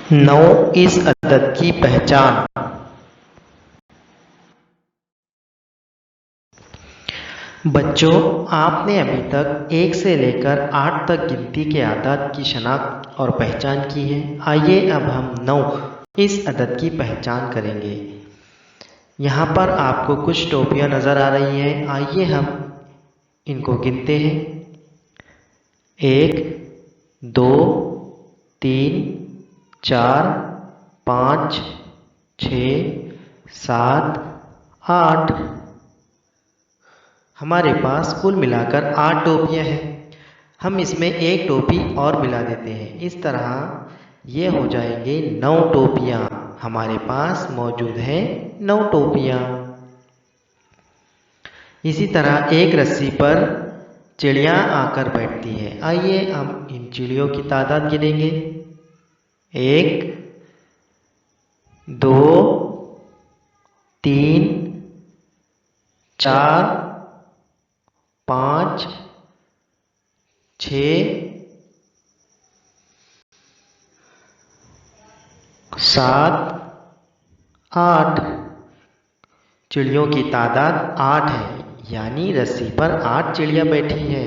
9 इस अदद की पहचान। बच्चों, आपने अभी तक 1 से लेकर 8 तक गिनती के आदाद की शनाख्त और पहचान की है। आइए अब हम 9 इस अदद की पहचान करेंगे। यहाँ पर आपको कुछ टोपियाँ नज़र आ रही हैं। आइए हम इनको गिनते हैं। 1, 2, 3, 4, 5, 6, 7, 8। हमारे पास कुल मिलाकर 8 टोपियाँ हैं। हम इसमें एक टोपी और मिला देते हैं। इस तरह ये हो जाएंगे 9 टोपियाँ। हमारे पास मौजूद हैं 9 टोपियाँ। इसी तरह एक रस्सी पर चिड़ियाँ आकर बैठती हैं। आइए हम इन चिड़ियों की तादाद गिनेंगे। 1, 2, 3, 4, 5, 6, 7, 8। चिड़ियों की तादाद 8 है, यानी रस्सी पर 8 चिड़िया बैठी है।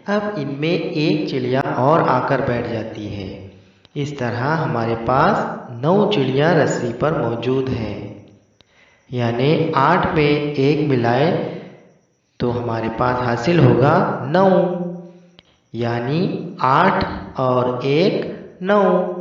अब इनमें एक चिड़िया और आकर बैठ जाती है। इस तरह हमारे पास 9 चिड़िया रस्सी पर मौजूद हैं। यानी 8 में 1 मिलाए तो हमारे पास हासिल होगा 9, यानी 8 और 1 9।